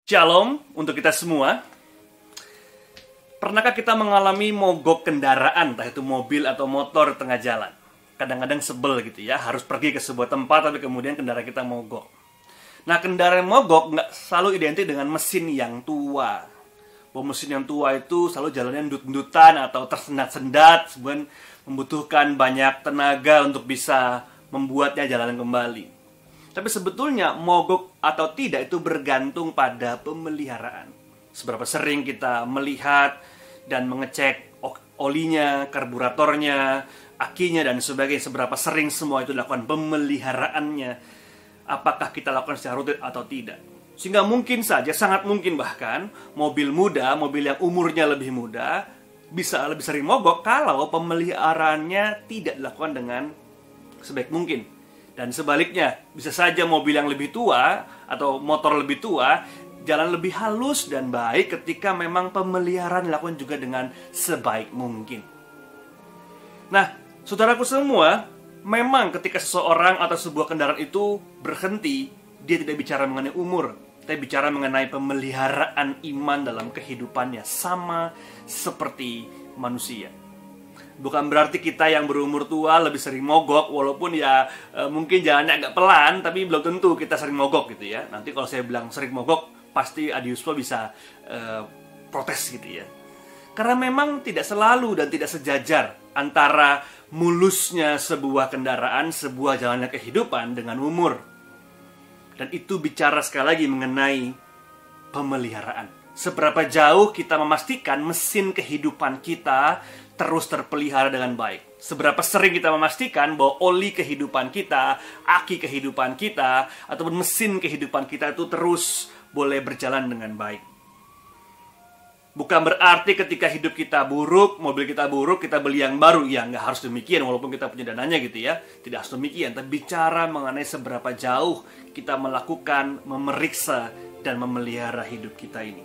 Shalom untuk kita semua. Pernahkah kita mengalami mogok kendaraan, entah itu mobil atau motor di tengah jalan? Kadang-kadang sebel gitu ya, harus pergi ke sebuah tempat tapi kemudian kendaraan kita mogok. Nah, kendaraan mogok nggak selalu identik dengan mesin yang tua. Bahwa mesin yang tua itu selalu jalannya ndut-ndutan atau tersendat-sendat, sebenarnya membutuhkan banyak tenaga untuk bisa membuatnya jalan kembali. Tapi sebetulnya mogok atau tidak itu bergantung pada pemeliharaan. Seberapa sering kita melihat dan mengecek olinya, karburatornya, akinya, dan sebagainya. Seberapa sering semua itu dilakukan pemeliharaannya. Apakah kita lakukan secara rutin atau tidak. Sehingga mungkin saja, sangat mungkin bahkan, mobil muda, mobil yang umurnya lebih muda, bisa lebih sering mogok kalau pemeliharaannya tidak dilakukan dengan sebaik mungkin. Dan sebaliknya, bisa saja mobil yang lebih tua atau motor lebih tua jalan lebih halus dan baik ketika memang pemeliharaan dilakukan juga dengan sebaik mungkin. Nah, saudaraku semua, memang ketika seseorang atau sebuah kendaraan itu berhenti, dia tidak bicara mengenai umur, tapi bicara mengenai pemeliharaan iman dalam kehidupannya, sama seperti manusia. Bukan berarti kita yang berumur tua lebih sering mogok, walaupun ya mungkin jalannya agak pelan, tapi belum tentu kita sering mogok gitu ya. Nanti kalau saya bilang sering mogok, pasti Adiuswa bisa protes gitu ya. Karena memang tidak selalu dan tidak sejajar antara mulusnya sebuah kendaraan, sebuah jalannya kehidupan dengan umur. Dan itu bicara sekali lagi mengenai pemeliharaan. Seberapa jauh kita memastikan mesin kehidupan kita terus terpelihara dengan baik. Seberapa sering kita memastikan bahwa oli kehidupan kita, aki kehidupan kita, ataupun mesin kehidupan kita itu terus boleh berjalan dengan baik. Bukan berarti ketika hidup kita buruk, mobil kita buruk, kita beli yang baru. Ya, nggak harus demikian, walaupun kita punya dananya gitu ya. Tidak harus demikian. Tapi bicara mengenai seberapa jauh kita melakukan, memeriksa, dan memelihara hidup kita ini.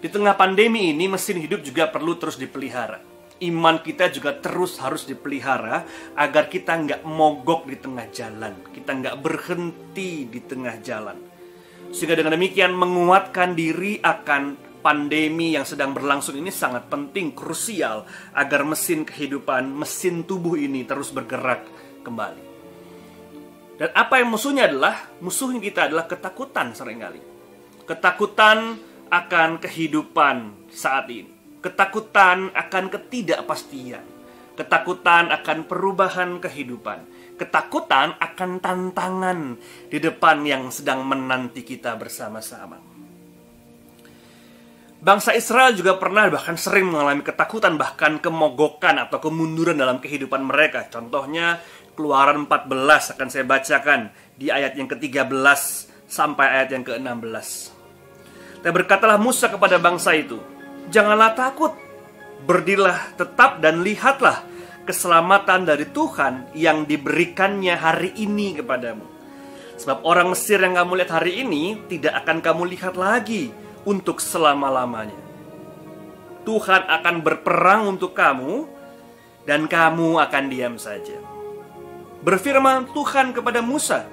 Di tengah pandemi ini, mesin hidup juga perlu terus dipelihara. Iman kita juga terus harus dipelihara agar kita nggak mogok di tengah jalan. Kita nggak berhenti di tengah jalan. Sehingga dengan demikian menguatkan diri akan pandemi yang sedang berlangsung ini sangat penting, krusial, agar mesin kehidupan, mesin tubuh ini terus bergerak kembali. Dan apa yang musuhnya kita adalah ketakutan seringkali. Ketakutan akan kehidupan saat ini. Ketakutan akan ketidakpastian. Ketakutan akan perubahan kehidupan. Ketakutan akan tantangan di depan yang sedang menanti kita bersama-sama. Bangsa Israel juga pernah bahkan sering mengalami ketakutan, bahkan kemogokan atau kemunduran dalam kehidupan mereka. Contohnya Keluaran 14 akan saya bacakan di ayat yang ke-13 sampai ayat yang ke-16. Dan berkatalah Musa kepada bangsa itu, "Janganlah takut, berdirilah tetap dan lihatlah keselamatan dari Tuhan yang diberikannya hari ini kepadamu. Sebab orang Mesir yang kamu lihat hari ini tidak akan kamu lihat lagi untuk selama-lamanya. Tuhan akan berperang untuk kamu dan kamu akan diam saja." Berfirman Tuhan kepada Musa,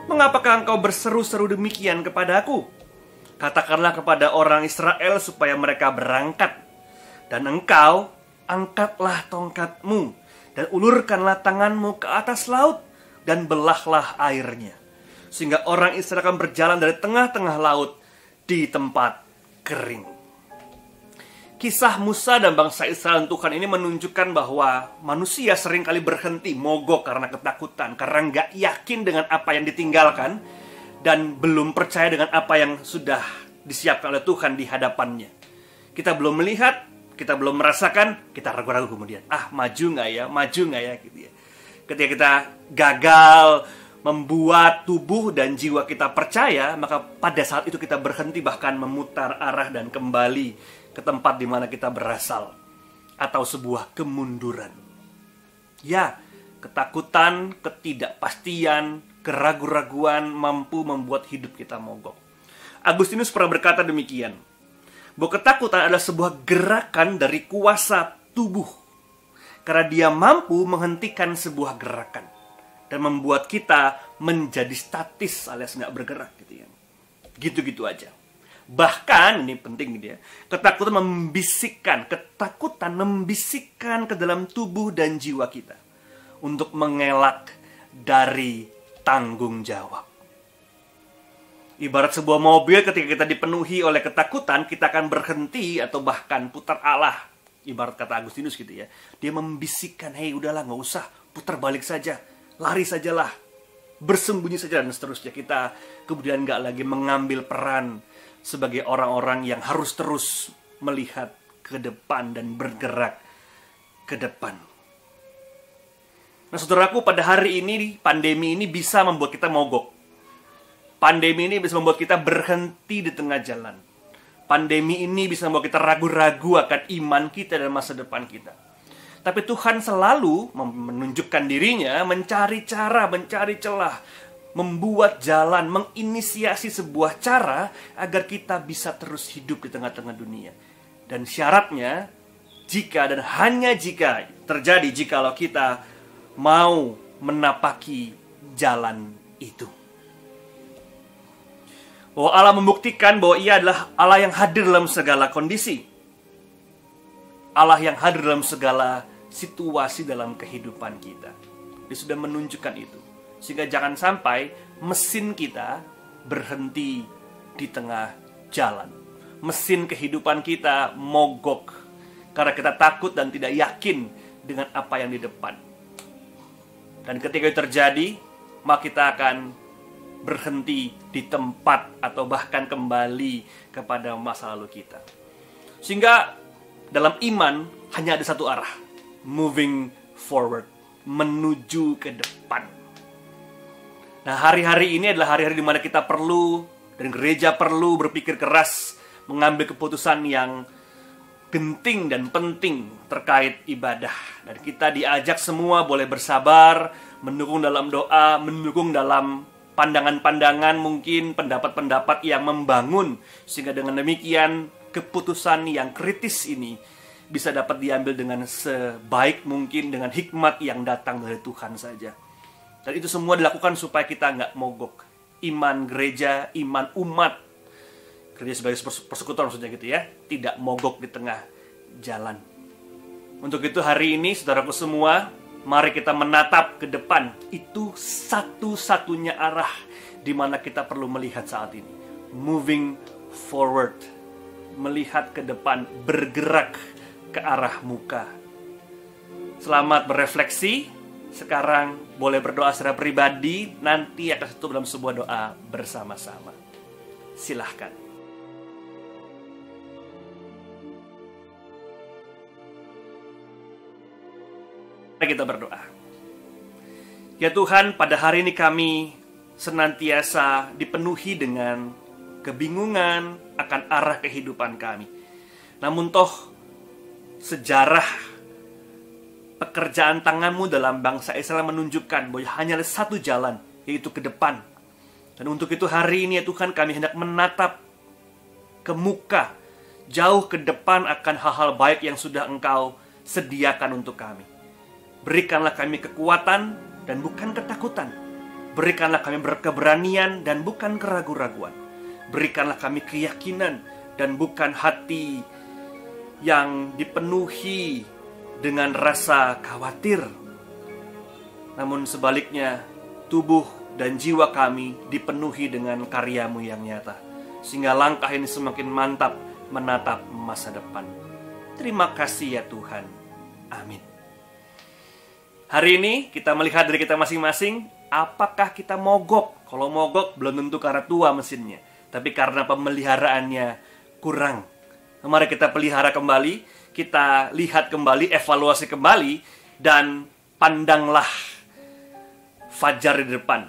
"Mengapakah engkau berseru-seru demikian kepadaku? Katakanlah kepada orang Israel supaya mereka berangkat. Dan engkau angkatlah tongkatmu dan ulurkanlah tanganmu ke atas laut dan belahlah airnya. Sehingga orang Israel akan berjalan dari tengah-tengah laut di tempat kering." Kisah Musa dan bangsa Israel dan Tuhan ini menunjukkan bahwa manusia seringkali berhenti, mogok karena ketakutan, karena nggak yakin dengan apa yang ditinggalkan, dan belum percaya dengan apa yang sudah disiapkan oleh Tuhan di hadapannya. Kita belum melihat, kita belum merasakan, kita ragu-ragu kemudian. Maju nggak ya gitu ya. Ketika kita gagal membuat tubuh dan jiwa kita percaya, maka pada saat itu kita berhenti, bahkan memutar arah dan kembali ke tempat di mana kita berasal. Atau sebuah kemunduran. Ya, ketakutan, ketidakpastian, keraguan-raguan mampu membuat hidup kita mogok. Agustinus pernah berkata demikian, bahwa ketakutan adalah sebuah gerakan dari kuasa tubuh, karena dia mampu menghentikan sebuah gerakan dan membuat kita menjadi statis alias nggak bergerak gitu ya. Gitu-gitu aja. Bahkan, ini penting gitu ya, ketakutan membisikkan ke dalam tubuh dan jiwa kita untuk mengelak dari tanggung jawab. Ibarat sebuah mobil, ketika kita dipenuhi oleh ketakutan, kita akan berhenti atau bahkan putar arah. Ibarat kata Agustinus gitu ya. Dia membisikkan, hei udahlah nggak usah, putar balik saja, lari sajalah, bersembunyi saja, dan seterusnya. Kita kemudian nggak lagi mengambil peran sebagai orang-orang yang harus terus melihat ke depan dan bergerak ke depan. Nah saudaraku, pada hari ini, pandemi ini bisa membuat kita mogok. Pandemi ini bisa membuat kita berhenti di tengah jalan. Pandemi ini bisa membuat kita ragu-ragu akan iman kita dan masa depan kita. Tapi Tuhan selalu menunjukkan dirinya, mencari cara, mencari celah, membuat jalan, menginisiasi sebuah cara agar kita bisa terus hidup di tengah-tengah dunia. Dan syaratnya, jika dan hanya jika terjadi, jikalau kita mau menapaki jalan itu. Bahwa Allah membuktikan bahwa Ia adalah Allah yang hadir dalam segala kondisi. Allah yang hadir dalam segala situasi dalam kehidupan kita. Dia sudah menunjukkan itu. Sehingga jangan sampai mesin kita berhenti di tengah jalan. Mesin kehidupan kita mogok karena kita takut dan tidak yakin dengan apa yang di depan. Dan ketika itu terjadi, maka kita akan berhenti di tempat atau bahkan kembali kepada masa lalu kita. Sehingga dalam iman hanya ada satu arah, moving forward, menuju ke depan. Nah, hari-hari ini adalah hari-hari di mana kita perlu, dan gereja perlu berpikir keras, mengambil keputusan yang genting dan penting terkait ibadah. Dan kita diajak semua boleh bersabar, mendukung dalam doa, mendukung dalam pandangan-pandangan, mungkin pendapat-pendapat yang membangun. Sehingga dengan demikian, keputusan yang kritis ini bisa dapat diambil dengan sebaik mungkin, dengan hikmat yang datang dari Tuhan saja. Dan itu semua dilakukan supaya kita nggak mogok. Iman gereja, iman umat, gereja sebagai persekutuan maksudnya gitu ya, tidak mogok di tengah jalan. Untuk itu hari ini, saudaraku semua, mari kita menatap ke depan. Itu satu-satunya arah di mana kita perlu melihat saat ini. Moving forward, melihat ke depan, bergerak ke arah muka. Selamat berefleksi. Sekarang boleh berdoa secara pribadi, nanti akan tutup dalam sebuah doa bersama-sama. Silahkan. Mari kita berdoa. Ya Tuhan, pada hari ini kami senantiasa dipenuhi dengan kebingungan akan arah kehidupan kami. Namun toh sejarah pekerjaan tanganmu dalam bangsa Israel menunjukkan bahwa hanya ada satu jalan, yaitu ke depan. Dan untuk itu hari ini ya Tuhan, kami hendak menatap ke muka, jauh ke depan akan hal-hal baik yang sudah Engkau sediakan untuk kami. Berikanlah kami kekuatan dan bukan ketakutan. Berikanlah kami keberanian dan bukan keraguan-raguan. Berikanlah kami keyakinan dan bukan hati yang dipenuhi dengan rasa khawatir. Namun sebaliknya, tubuh dan jiwa kami dipenuhi dengan karya-Mu yang nyata. Sehingga langkah ini semakin mantap menatap masa depan. Terima kasih ya Tuhan. Amin. Hari ini kita melihat dari kita masing-masing, apakah kita mogok? Kalau mogok belum tentu karena tua mesinnya, tapi karena pemeliharaannya kurang. Mari kita pelihara kembali. Kita lihat kembali, evaluasi kembali, dan pandanglah fajar di depan.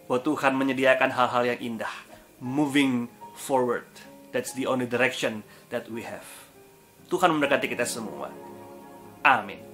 Bahwa Tuhan menyediakan hal-hal yang indah. Moving forward. That's the only direction that we have. Tuhan memberkati kita semua. Amin.